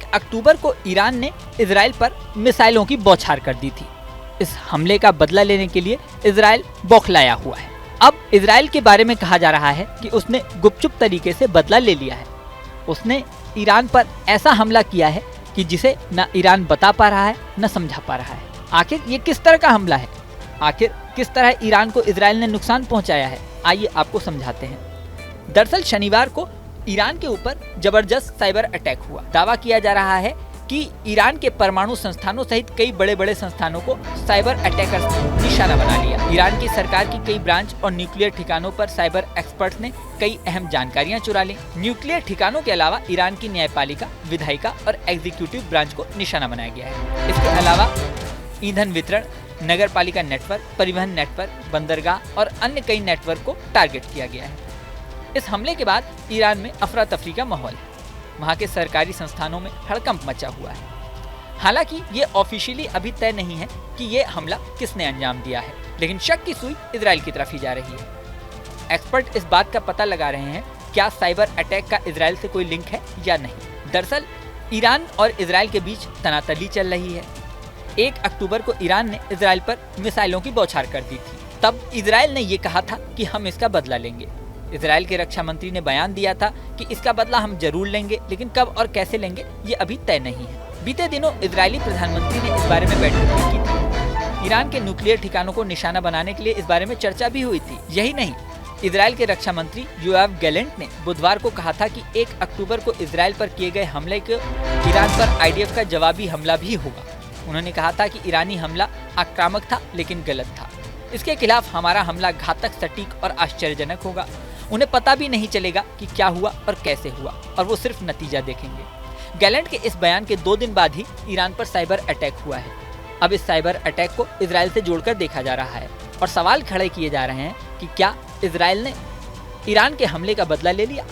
1 अक्टूबर को ईरान ने इजराइल पर मिसाइलों की बौछार कर दी थी। इस हमले का बदला लेने के लिए इजराइल बौखलाया हुआ है। अब इजराइल के बारे में कहा जा रहा है कि उसने गुपचुप तरीके से बदला ले लिया है। उसने ईरान पर ऐसा हमला किया है कि जिसे न ईरान बता पा रहा है न समझा पा रहा है। आखिर ये किस तरह का हमला है, आखिर किस तरह ईरान को इजराइल ने नुकसान पहुंचाया है, आइए आपको समझाते हैं। दरअसल शनिवार को ईरान के ऊपर जबरदस्त साइबर अटैक हुआ। दावा किया जा रहा है कि ईरान के परमाणु संस्थानों सहित कई बड़े बड़े संस्थानों को साइबर अटैकर्स ने निशाना बना लिया। ईरान की सरकार की कई ब्रांच और न्यूक्लियर ठिकानों पर साइबर एक्सपर्ट्स ने कई अहम जानकारियां चुरा ली। न्यूक्लियर ठिकानों के अलावा ईरान की न्यायपालिका, विधायिका और एग्जीक्यूटिव ब्रांच को निशाना बनाया गया है। इसके अलावा ईंधन वितरण, नगर पालिका नेटवर्क, परिवहन नेटवर्क, बंदरगाह और अन्य कई नेटवर्क को टारगेट किया गया है। इस हमले के बाद ईरान में अफरा तफरी का माहौल है। वहाँ के सरकारी संस्थानों में हड़कंप मचा हुआ है। हालांकि ये ऑफिशियली अभी तय नहीं है कि ये हमला किसने अंजाम दिया है, लेकिन शक की सुई इजराइल की तरफ ही जा रही है। एक्सपर्ट इस बात का पता लगा रहे हैं क्या साइबर अटैक का इजराइल से कोई लिंक है या नहीं। दरअसल ईरान और इजराइल के बीच तनातनी चल रही है। 1 अक्टूबर को ईरान ने इजराइल पर मिसाइलों की बौछार कर दी थी। तब इजराइल ने ये कहा था कि हम इसका बदला लेंगे। इजराइल के रक्षा मंत्री ने बयान दिया था कि इसका बदला हम जरूर लेंगे, लेकिन कब और कैसे लेंगे ये अभी तय नहीं है। बीते दिनों इजरायली प्रधानमंत्री ने इस बारे में बैठक भी की थी। ईरान के न्यूक्लियर ठिकानों को निशाना बनाने के लिए इस बारे में चर्चा भी हुई थी। यही नहीं, इजराइल के रक्षा मंत्री योआव गैलेंट ने बुधवार को कहा था कि 1 अक्टूबर को इजराइल पर किए गए हमले के ईरान पर आईडीएफ का जवाबी हमला भी होगा। उन्होंने कहा था कि ईरानी हमला आक्रामक था लेकिन गलत था। इसके खिलाफ हमारा हमला घातक, सटीक और आश्चर्यजनक होगा। उन्हें पता भी नहीं चलेगा कि क्या हुआ और कैसे हुआ, और वो सिर्फ नतीजा देखेंगे। गैलेंट के इस बयान के 2 दिन बाद ही ईरान पर साइबर अटैक हुआ है। अब इस साइबर अटैक को इजराइल से जोड़कर देखा जा रहा है और सवाल खड़े किए जा रहे हैं कि क्या इजराइल ने ईरान के हमले का बदला ले लिया?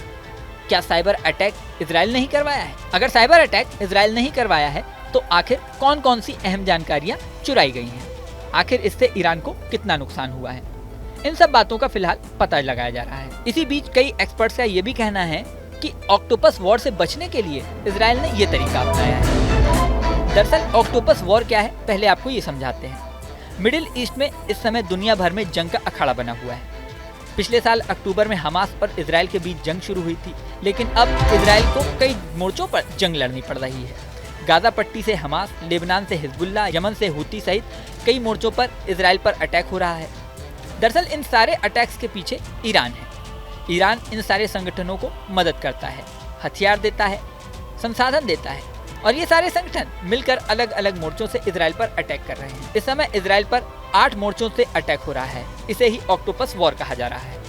क्या साइबर अटैक इजराइल ने ही करवाया है? अगर साइबर अटैक इजराइल ने ही करवाया है तो आखिर कौन कौन सी अहम जानकारियां चुराई गई हैं? आखिर इससे ईरान को कितना नुकसान हुआ है? इन सब बातों का फिलहाल पता लगाया जा रहा है। इसी बीच कई एक्सपर्ट्स का ये भी कहना है कि ऑक्टोपस वॉर से बचने के लिए इजराइल ने ये तरीका अपनाया है। दरअसल ऑक्टोपस वॉर क्या है, पहले आपको ये समझाते हैं। मिडिल ईस्ट में इस समय दुनिया भर में जंग का अखाड़ा बना हुआ है। पिछले साल अक्टूबर में हमास और इजराइल के बीच जंग शुरू हुई थी, लेकिन अब इजराइल को कई मोर्चों पर जंग लड़नी पड़ रही है। गाजा पट्टी से हमास, लेबनान से हिजबुल्लाह, यमन से हुती सहित कई मोर्चों पर इजराइल पर अटैक हो रहा है। दरअसल इन सारे अटैक्स के पीछे ईरान है। ईरान इन सारे संगठनों को मदद करता है, हथियार देता है, संसाधन देता है, और ये सारे संगठन मिलकर अलग अलग मोर्चों से इजराइल पर अटैक कर रहे हैं। इस समय इजराइल पर 8 मोर्चों से अटैक हो रहा है। इसे ही ऑक्टोपस वॉर कहा जा रहा है।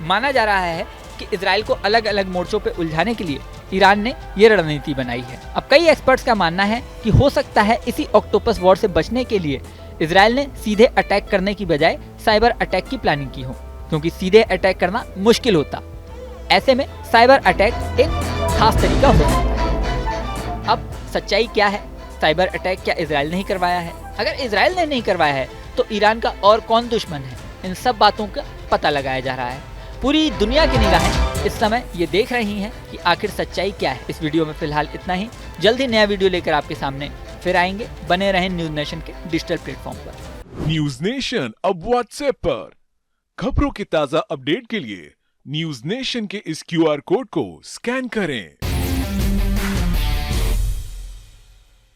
माना जा रहा है कि इजराइल को अलग अलग मोर्चों पर उलझाने के लिए ईरान ने ये रणनीति बनाई है। अब कई एक्सपर्ट्स का मानना है कि हो सकता है इसी ऑक्टोपस वॉर से बचने के लिए इजराइल ने सीधे अटैक करने की बजाय साइबर अटैक की प्लानिंग की हो, क्योंकि सीधे अटैक करना मुश्किल होता। ऐसे में साइबर अटैक एक खास तरीका हो सकता है। अब सच्चाई क्या है? साइबर अटैक क्या इजराइल ने ही करवाया है? अगर इजराइल ने नहीं करवाया है तो ईरान का और कौन दुश्मन है? इन सब बातों का पता लगाया जा रहा है। पूरी दुनिया की निगाहें इस समय ये देख रही हैं कि आखिर सच्चाई क्या है। इस वीडियो में फिलहाल इतना ही। जल्द ही नया वीडियो लेकर आपके सामने फिर आएंगे। बने रहें न्यूज नेशन के डिजिटल प्लेटफॉर्म पर। न्यूज नेशन अब व्हाट्सएप पर खबरों की ताजा अपडेट के लिए न्यूज नेशन के इस QR कोड को स्कैन करें।